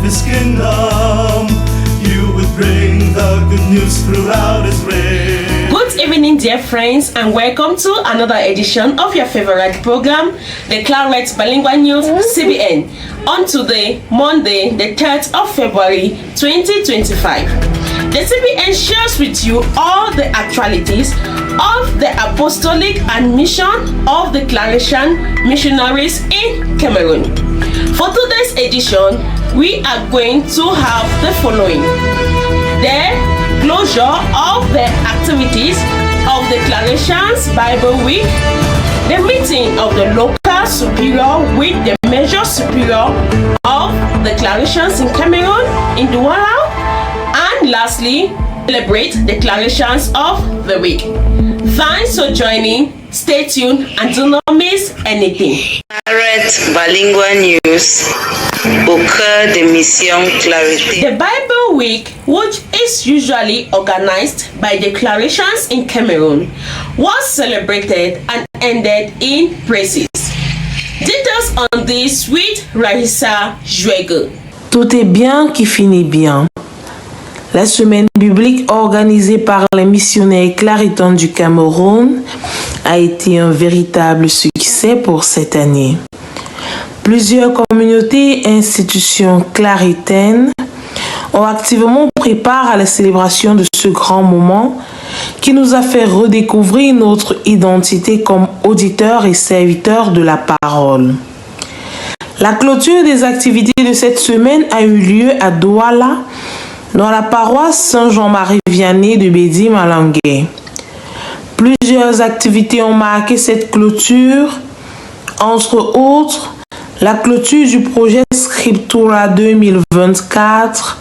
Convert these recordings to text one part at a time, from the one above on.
His kingdom. You would bring the good news throughout His reign. Good evening, dear friends, and welcome to another edition of your favorite program, the Claret Bilingual News CBN, on today, Monday, the 3rd of February 2025. The CBN shares with you all the actualities of the apostolic and mission of the Claretian missionaries in Cameroon. For today's edition, we are going to have the following: the closure of the activities of the Claretians Bible Week, the meeting of the local superior with the major superior of the Claretians in Cameroon in Douala, and lastly, celebrate the Claretians of the week. Thanks for joining. Stay tuned and do not miss anything. Claret Bilingual News au cœur des missions Clarité. The Bible Week, which is usually organized by the Claretians in Cameroon, was celebrated and ended in praises. Details on this with Raissa Juego. Tout est bien qui finit bien. La semaine biblique organisée par les missionnaires claritans du Cameroun a été un véritable succès pour cette année. Plusieurs communautés et institutions claritaines ont activement préparé à la célébration de ce grand moment qui nous a fait redécouvrir notre identité comme auditeurs et serviteurs de la parole. La clôture des activités de cette semaine a eu lieu à Douala, dans la paroisse Saint-Jean-Marie Vianney de Bédi Malangué. Plusieurs activités ont marqué cette clôture, entre autres la clôture du projet Scriptura 2024,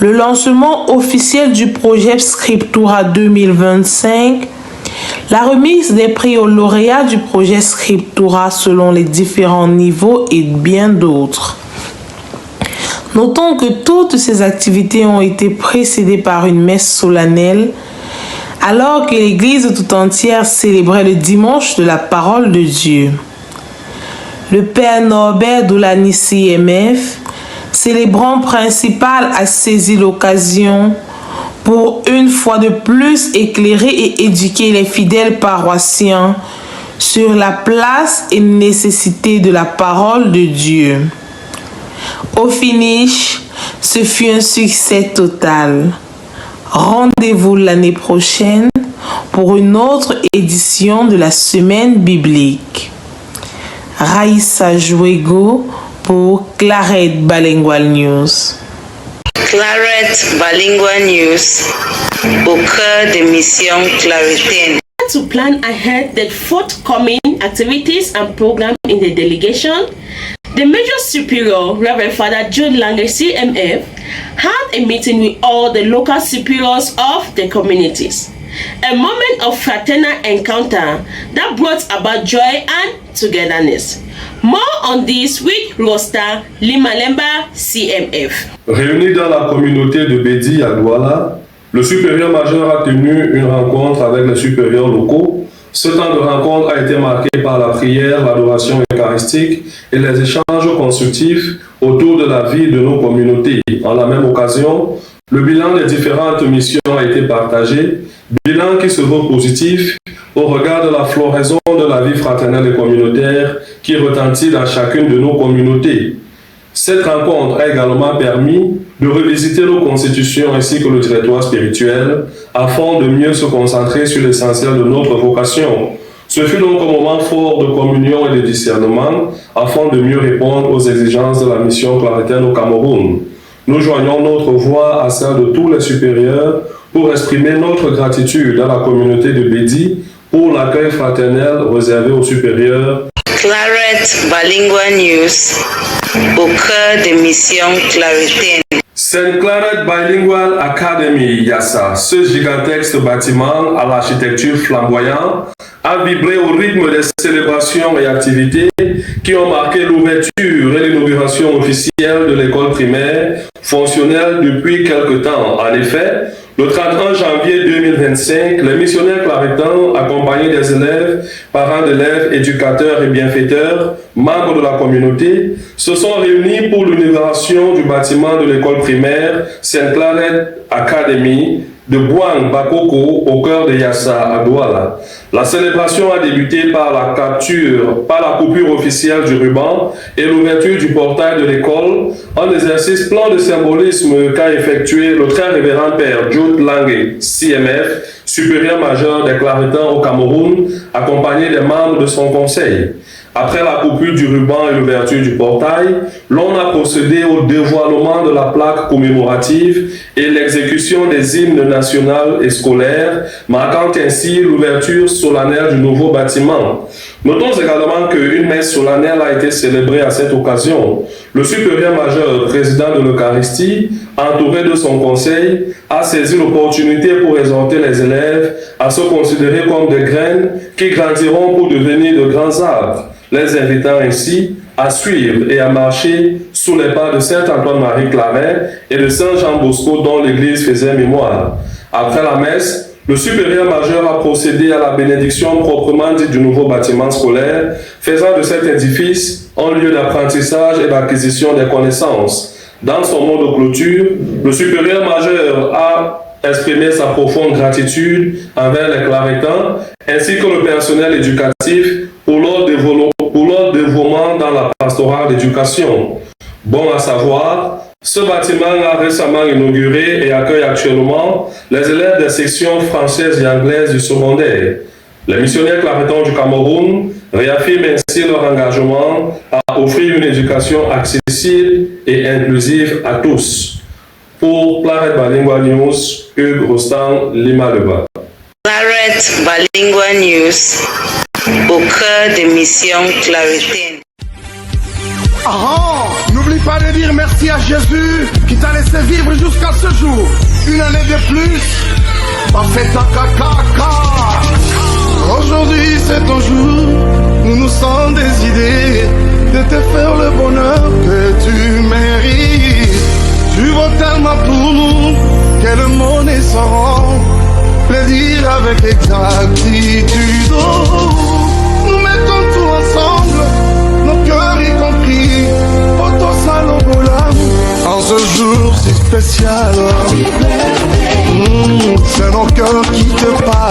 le lancement officiel du projet Scriptura 2025, la remise des prix aux lauréats du projet Scriptura selon les différents niveaux et bien d'autres. Notons que toutes ces activités ont été précédées par une messe solennelle, alors que l'Église tout entière célébrait le dimanche de la parole de Dieu. Le Père Norbert Doulani CMF, célébrant principal, a saisi l'occasion pour une fois de plus éclairer et éduquer les fidèles paroissiens sur la place et nécessité de la parole de Dieu. Au finish, ce fut un succès total. Rendez-vous l'année prochaine pour une autre édition de la semaine biblique. Raissa Juego pour Claret Bilingual News. Claret Bilingual News au cœur des missions Clarité. To plan ahead the forthcoming activities and programs in the delegation, the Major Superior, Reverend Father Jude Lange CMF, had a meeting with all the local superiors of the communities. A moment of fraternal encounter that brought about joy and togetherness. More on this with Rosta Limalemba CMF. Réunis dans la communauté de Bédi à Douala, le supérieur majeur a tenu une rencontre avec les supérieurs locaux. Ce temps de rencontre a été marqué par la prière, l'adoration eucharistique et les échanges constructifs autour de la vie de nos communautés. En la même occasion, le bilan des différentes missions a été partagé, bilan qui se veut positif au regard de la floraison de la vie fraternelle et communautaire qui retentit dans chacune de nos communautés. Cette rencontre a également permis de revisiter nos constitutions ainsi que le territoire spirituel afin de mieux se concentrer sur l'essentiel de notre vocation. Ce fut donc un moment fort de communion et de discernement afin de mieux répondre aux exigences de la mission claritaine au Cameroun. Nous joignons notre voix à celle de tous les supérieurs pour exprimer notre gratitude à la communauté de Bédi pour l'accueil fraternel réservé aux supérieurs. Claret Bilingual News au cœur des missions Clarité. St. Claret Bilingual Academy, Yassa, ce gigantesque bâtiment à l'architecture flamboyante, a vibré au rythme des célébrations et activités qui ont marqué l'ouverture et l'inauguration officielle de l'école primaire, fonctionnelle depuis quelque temps. En effet, Le 31 janvier 2025, les missionnaires claretans, accompagnés des élèves, parents d'élèves, éducateurs et bienfaiteurs, membres de la communauté, se sont réunis pour l'inauguration du bâtiment de l'école primaire Saint Claret Academy de Bouang Bakoko au cœur de Yassa à Douala. La célébration a débuté par la coupure officielle du ruban et l'ouverture du portail de l'école, un exercice plein de symbolisme qu'a effectué le très révérend père Jude Lange, CMF, supérieur majeur des Claretans au Cameroun, accompagné des membres de son conseil. Après la coupure du ruban et l'ouverture du portail, l'on a procédé au dévoilement de la plaque commémorative et l'exécution des hymnes nationaux et scolaires, marquant ainsi l'ouverture solennelle du nouveau bâtiment. Notons également qu'une messe solennelle a été célébrée à cette occasion. Le supérieur majeur, président de l'Eucharistie, entouré de son conseil, a saisi l'opportunité pour exhorter les élèves à se considérer comme des graines qui grandiront pour devenir de grands arbres, les invitant ainsi à suivre et à marcher sous les pas de Saint Antoine-Marie Claret et de Saint Jean Bosco dont l'Église faisait mémoire. Après la messe, le supérieur majeur a procédé à la bénédiction proprement dite du nouveau bâtiment scolaire, faisant de cet édifice un lieu d'apprentissage et d'acquisition des connaissances. Dans son mot de clôture, le supérieur majeur a exprimé sa profonde gratitude envers les Claretans ainsi que le personnel éducatif pour leur dévouement dans la pastorale d'éducation. Bon à savoir, ce bâtiment a récemment inauguré et accueille actuellement les élèves des sections françaises et anglaises du secondaire. Les missionnaires claretans du Cameroun réaffirment ainsi leur engagement à offrir une éducation accessible et inclusive à tous. Pour Claret Bilingual News, Hugues Rostand, Lima-le-Bas. Claret Bilingual News, au cœur des missions clarétiennes. N'oublie pas de dire merci à Jésus qui t'a laissé vivre jusqu'à ce jour. Une année de plus, parfait caca. Aujourd'hui c'est ton jour, nous nous sommes décidés de te faire le bonheur que tu mérites. Tu vaux tellement pour nous que le monde est sans plaisir avec exactitude. Nous mettons tout ensemble, nos cœurs y compris, Poto Salobola. En ce jour si spécial, c'est nos cœurs qui te parlent.